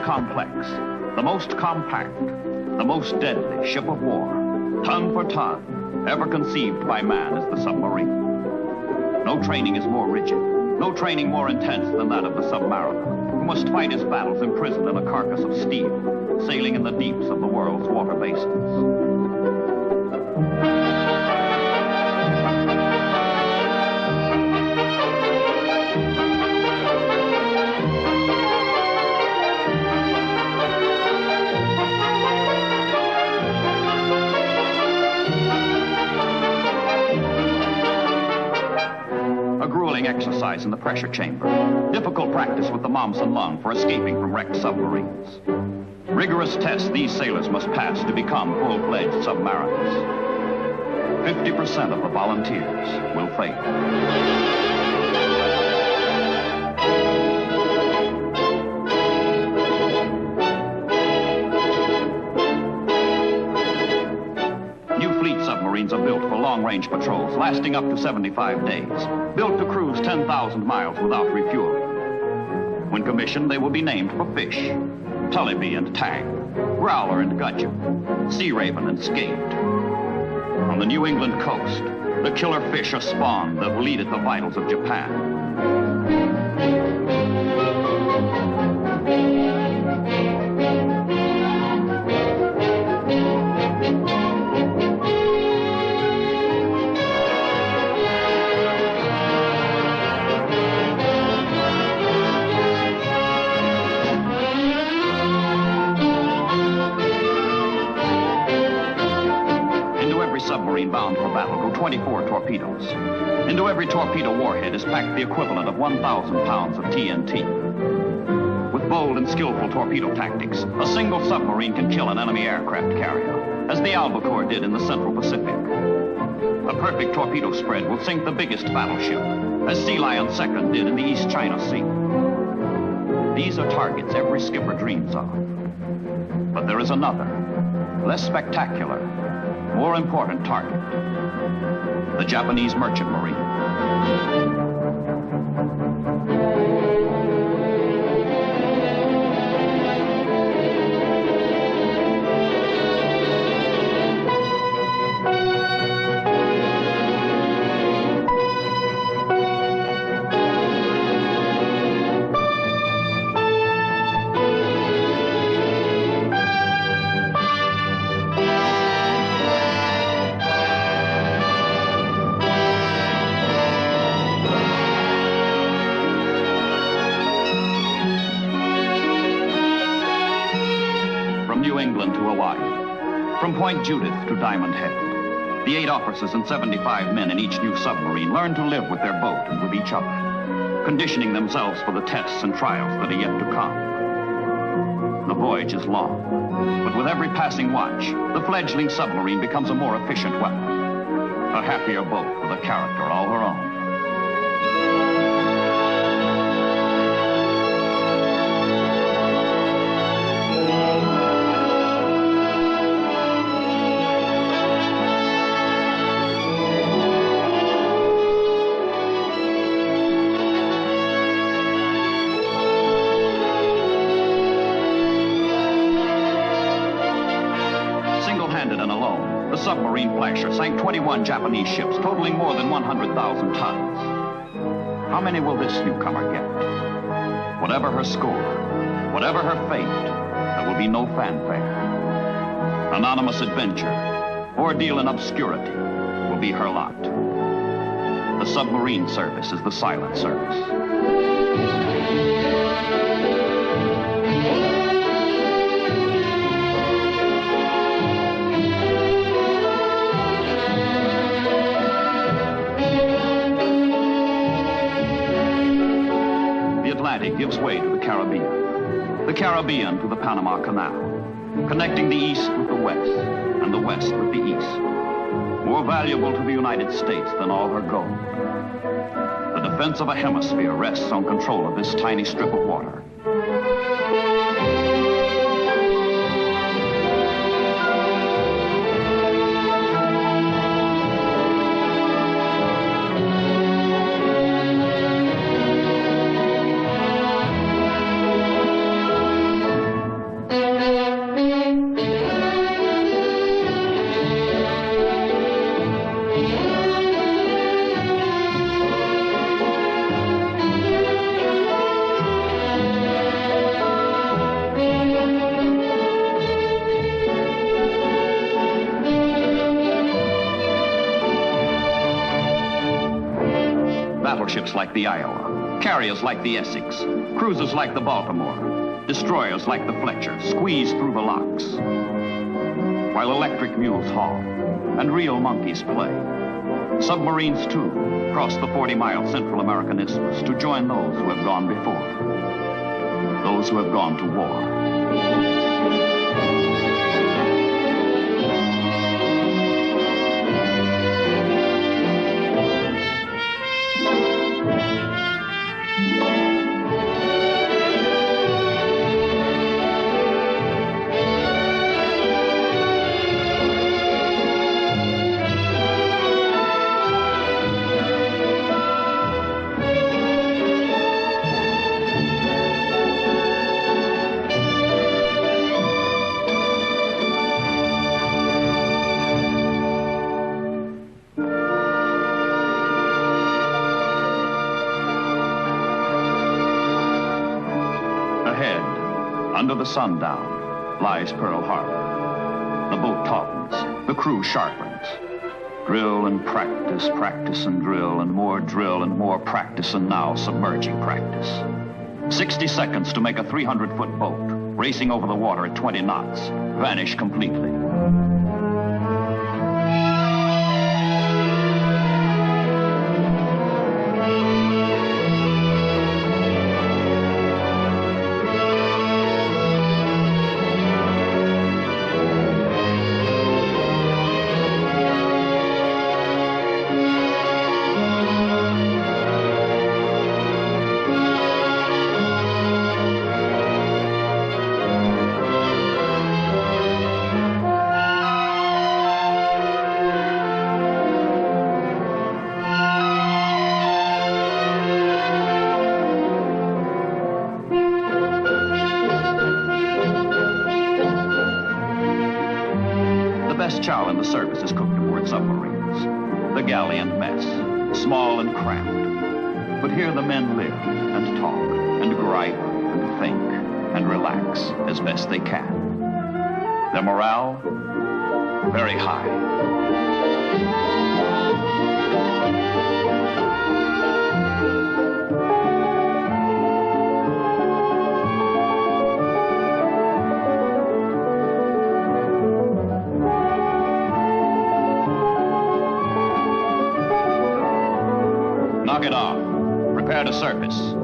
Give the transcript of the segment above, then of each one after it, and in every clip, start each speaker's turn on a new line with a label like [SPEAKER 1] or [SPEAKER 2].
[SPEAKER 1] Complex, the most compact, the most deadly ship of war, ton for ton, ever conceived by man is the submarine. No training is more rigid, no training more intense than that of the submariner, who must fight his battles imprisoned in a carcass of steel, sailing in the deeps of the world's water basins. Exercise in the pressure chamber. Difficult practice with the Momsen lung for escaping from wrecked submarines. Rigorous tests these sailors must pass to become full-fledged submariners. 50% of the volunteers will fail. Submarines are built for long-range patrols, lasting up to 75 days, built to cruise 10,000 miles without refueling. When commissioned, they will be named for fish: Tullibee and Tang, Growler and Gudgeon, Sea Raven and Skate. On the New England coast, the killer fish are spawned that will eat at the vitals of Japan. Submarine bound for battle go 24 torpedoes. Into every torpedo warhead is packed the equivalent of 1,000 pounds of TNT. With bold and skillful torpedo tactics, a single submarine can kill an enemy aircraft carrier, as the Albacore did in the Central Pacific. A perfect torpedo spread will sink the biggest battleship, as Sea Lion II did in the East China Sea. These are targets every skipper dreams of. But there is another, less spectacular, more important target: the Japanese merchant marine. From Point Judith to Diamond Head, the 8 officers and 75 men in each new submarine learn to live with their boat and with each other, conditioning themselves for the tests and trials that are yet to come. The voyage is long, but with every passing watch, the fledgling submarine becomes a more efficient weapon, a happier boat with a character all her own. Submarine Flasher sank 21 Japanese ships, totaling more than 100,000 tons. How many will this newcomer get? Whatever her score, whatever her fate, there will be no fanfare. Anonymous adventure, ordeal in obscurity, will be her lot. The submarine service is the silent service. Gives way to the Caribbean to the Panama Canal, connecting the East with the West and the West with the East, more valuable to the United States than all her gold. The defense of a hemisphere rests on control of this tiny strip of water. warships like the Iowa, carriers like the Essex, cruisers like the Baltimore, destroyers like the Fletcher squeeze through the locks, while electric mules haul and real monkeys play. Submarines, too, cross the 40-mile Central American isthmus to join those who have gone before, those who have gone to war. Under the sundown lies Pearl Harbor. The boat tautens, the crew sharpens. Drill and practice, practice and drill, and more practice, and now submerging practice. 60 seconds to make a 300-foot boat, racing over the water at 20 knots, vanish completely. Chow in the service is cooked aboard submarines. The galley and mess, small and cramped. But here the men live and talk and gripe and think and relax as best they can. Their morale, very high. Knock it off. Prepare to surface.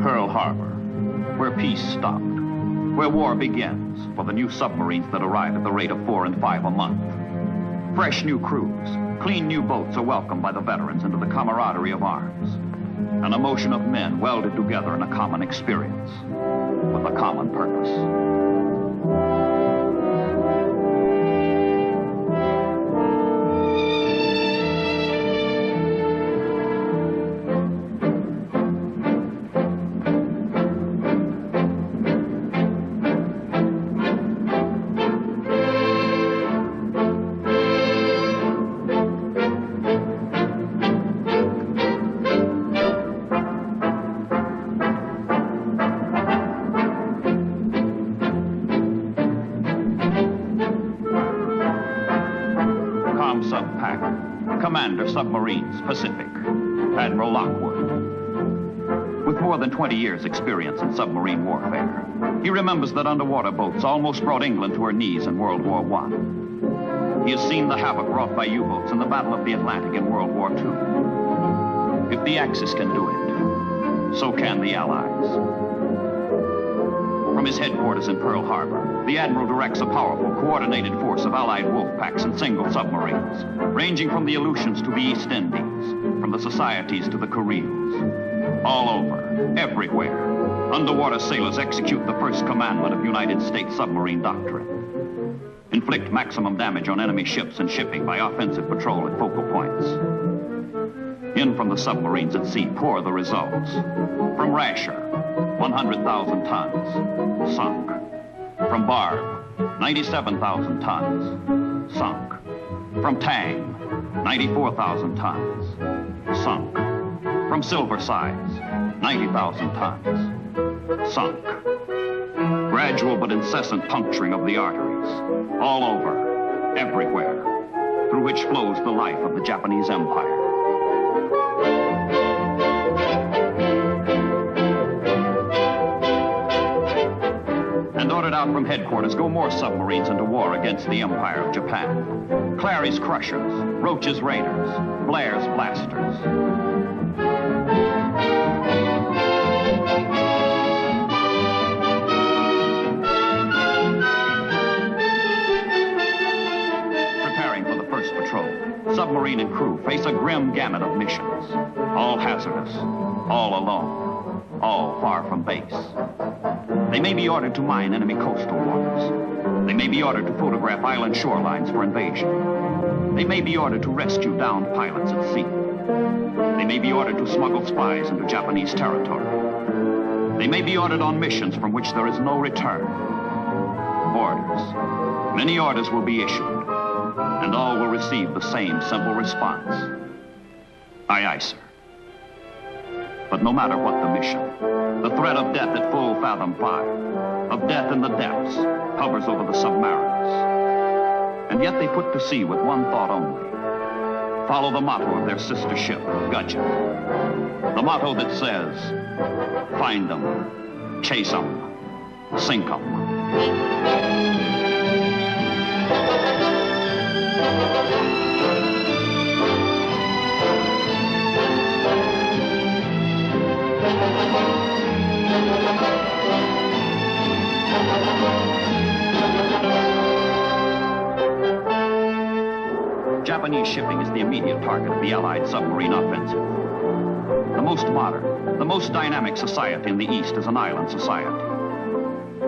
[SPEAKER 1] Pearl Harbor, where peace stopped, where war begins for the new submarines that arrive at the rate of 4 and 5 a month. Fresh new crews, clean new boats are welcomed by the veterans into the camaraderie of arms. An emotion of men welded together in a common experience with a common purpose. Commander Submarines, Pacific, Admiral Lockwood. With more than 20 years' experience in submarine warfare, he remembers that underwater boats almost brought England to her knees in World War I. He has seen the havoc wrought by U-boats in the Battle of the Atlantic in World War II. If the Axis can do it, so can the Allies. From his headquarters in Pearl Harbor, the Admiral directs a powerful, coordinated force of Allied wolf packs and single submarines, ranging from the Aleutians to the East Indies, from the Societies to the Kuriles. All over, everywhere, underwater sailors execute the first commandment of United States submarine doctrine. Inflict maximum damage on enemy ships and shipping by offensive patrol at focal points. In from the submarines at sea pour the results. From Rasher, 100,000 tons, sunk. From Barb, 97,000 tons, sunk. From Tang, 94,000 tons, sunk. From Silver Sides, 90,000 tons, sunk. Gradual but incessant puncturing of the arteries, all over, everywhere, through which flows the life of the Japanese Empire. And ordered out from headquarters go more submarines into war against the Empire of Japan. Clary's Crushers, Roach's Raiders, Blair's Blasters. Preparing for the first patrol, submarine and crew face a grim gamut of missions. All hazardous, all alone, all far from base. They may be ordered to mine enemy coastal waters. They may be ordered to photograph island shorelines for invasion. They may be ordered to rescue downed pilots at sea. They may be ordered to smuggle spies into Japanese territory. They may be ordered on missions from which there is no return. Orders. Many orders will be issued, and all will receive the same simple response. Aye, aye, sir. But no matter what the mission, the threat of death at full fathom fire, of death in the depths, hovers over the submariners. And yet they put to sea with one thought only. Follow the motto of their sister ship, Gudgeon. The motto that says, find them, chase them, sink them. Japanese shipping is the immediate target of the Allied submarine offensive. The most modern, the most dynamic society in the East is an island society.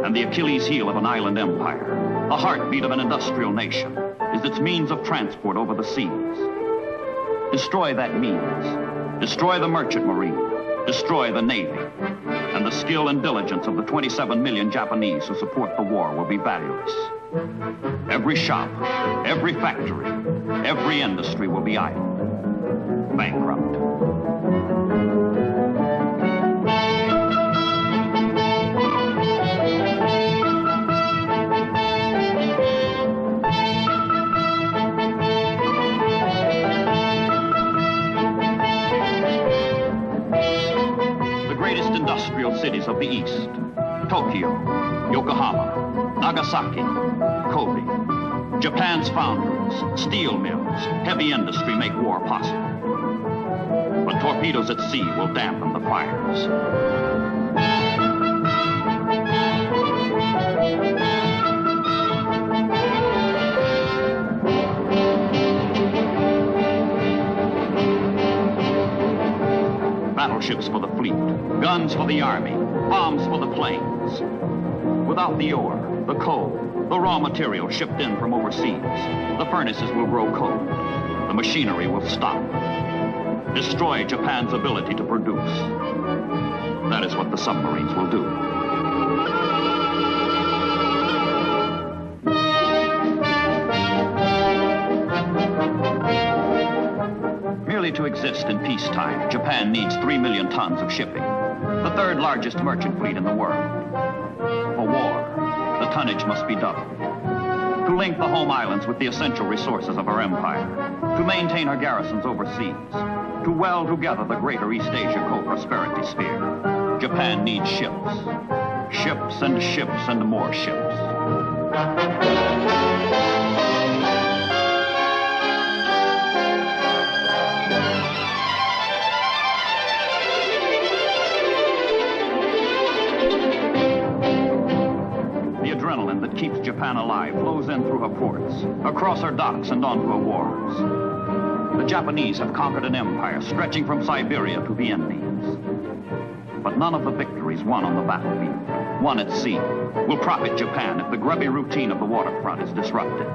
[SPEAKER 1] And the Achilles heel of an island empire, the heartbeat of an industrial nation, is its means of transport over the seas. Destroy that means. Destroy the merchant marine. Destroy the Navy. And the skill and diligence of the 27 million Japanese who support the war will be valueless. Every shop, every factory, every industry will be idle, bankrupt. The greatest industrial cities of the East, Tokyo, Yokohama, Nagasaki, Kobe. Japan's foundries, steel mills, heavy industry make war possible. But torpedoes at sea will dampen the fires. Battleships for the fleet, guns for the army, bombs for the planes. Without the ore, the coal, the raw material shipped in from overseas, the furnaces will grow cold. The machinery will stop. Destroy Japan's ability to produce. That is what the submarines will do. Merely to exist in peacetime, Japan needs 3 million tons of shipping, the third largest merchant fleet in the world. For war, the tonnage must be doubled. To link the home islands with the essential resources of her empire, to maintain her garrisons overseas, to weld together the greater East Asia co-prosperity sphere, Japan needs ships. Ships and ships and more ships. adrenaline that keeps Japan alive flows in through her ports, across her docks and onto her wharves. The Japanese have conquered an empire stretching from Siberia to the Indies. But none of the victories won on the battlefield, won at sea, will profit Japan if the grubby routine of the waterfront is disrupted.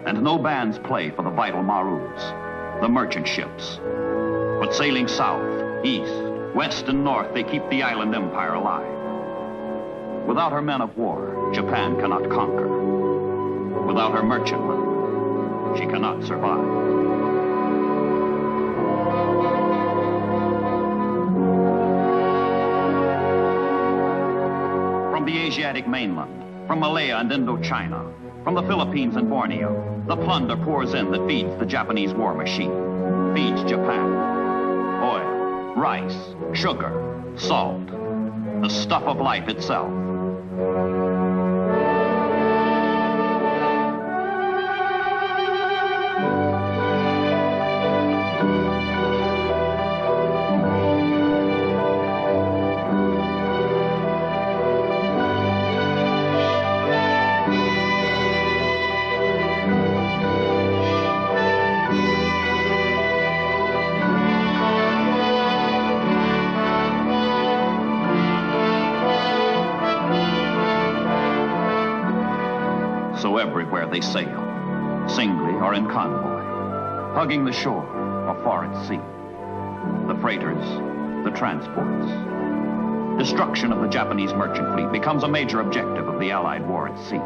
[SPEAKER 1] And no bands play for the vital Marus, the merchant ships. But sailing south, east, west, and north, they keep the island empire alive. Without her men of war, Japan cannot conquer. Without her merchantmen, she cannot survive. From the Asiatic mainland, from Malaya and Indochina, from the Philippines and Borneo, the plunder pours in that feeds the Japanese war machine, feeds Japan. Oil, rice, sugar, salt, the stuff of life itself. So everywhere they sail, singly or in convoy, hugging the shore or far at sea. The freighters, the transports. Destruction of the Japanese merchant fleet becomes a major objective of the Allied war at sea.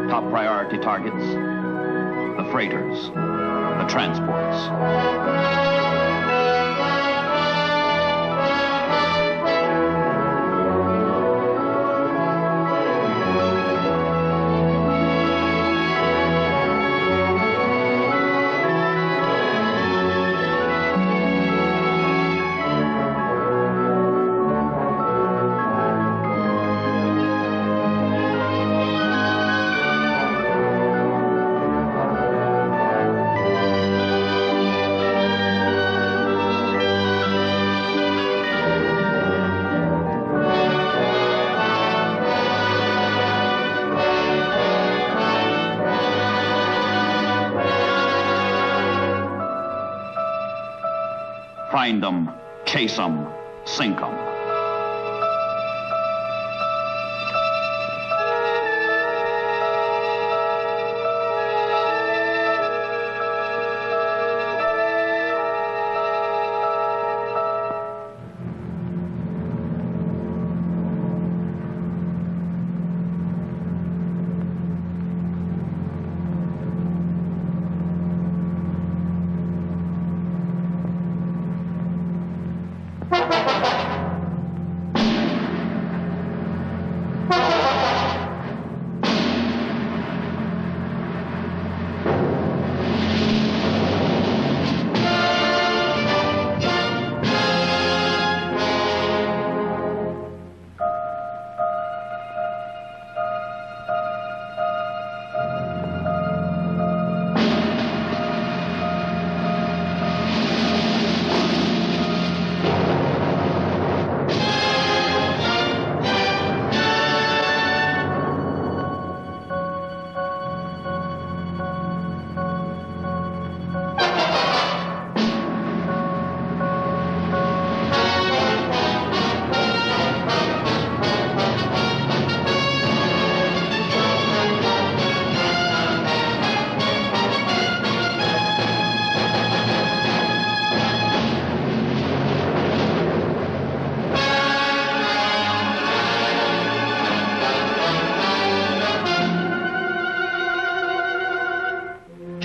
[SPEAKER 1] Top priority targets, the freighters, the transports. Find them, chase them, sink them.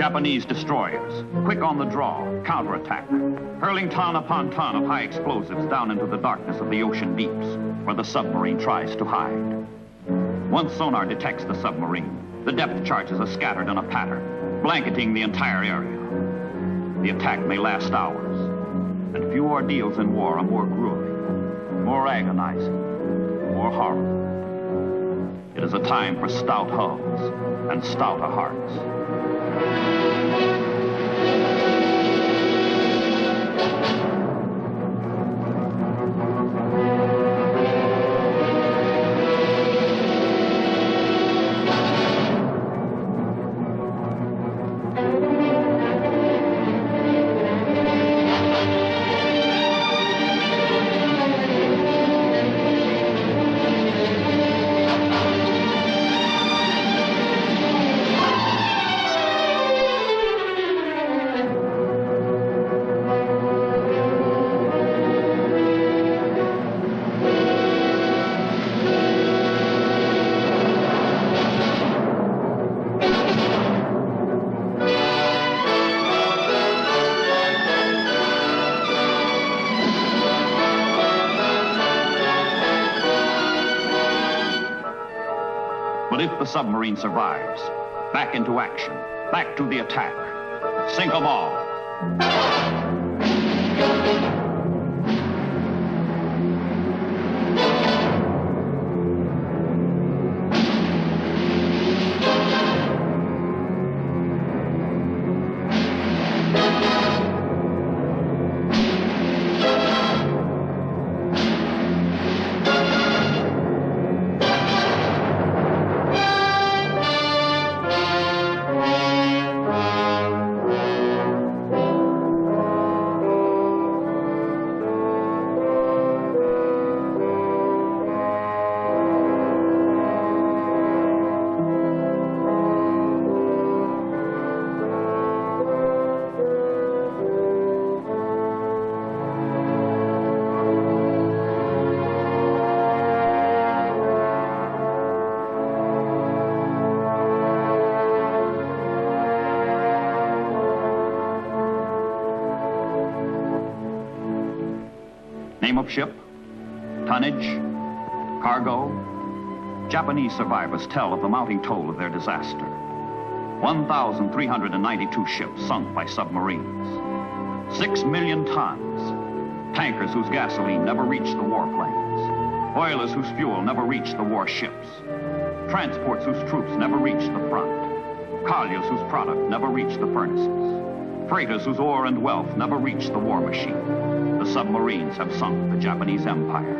[SPEAKER 1] Japanese destroyers, quick on the draw, counterattack, hurling ton upon ton of high explosives down into the darkness of the ocean deeps, where the submarine tries to hide. Once sonar detects the submarine, the depth charges are scattered in a pattern, blanketing the entire area. The attack may last hours, and few ordeals in war are more grueling, more agonizing, more horrible. It is a time for stout hulls and stouter hearts. But if the submarine survives, back into action, back to the attack. Sink 'em all. Name of ship, tonnage, cargo. Japanese survivors tell of the mounting toll of their disaster. 1,392 ships sunk by submarines. 6 million tons. Tankers whose gasoline never reached the warplanes. Oilers whose fuel never reached the warships. Transports whose troops never reached the front. Colliers whose product never reached the furnaces. Freighters whose ore and wealth never reached the war machine. The submarines have sunk the Japanese empire.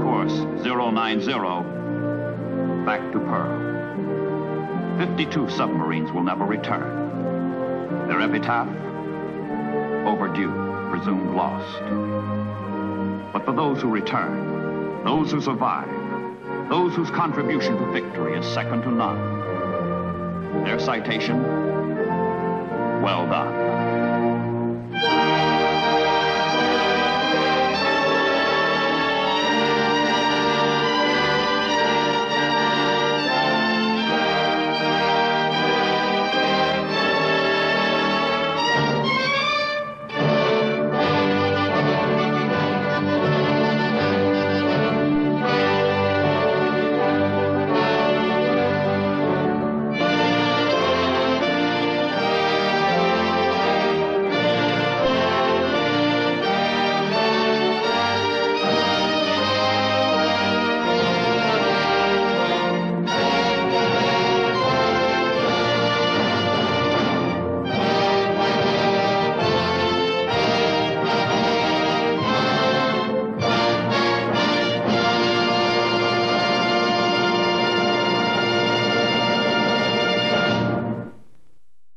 [SPEAKER 1] Course 090, back to Pearl. 52 submarines will never return. Their epitaph, overdue, presumed lost. But for those who return, those who survive, those whose contribution to victory is second to none, their citation, well done.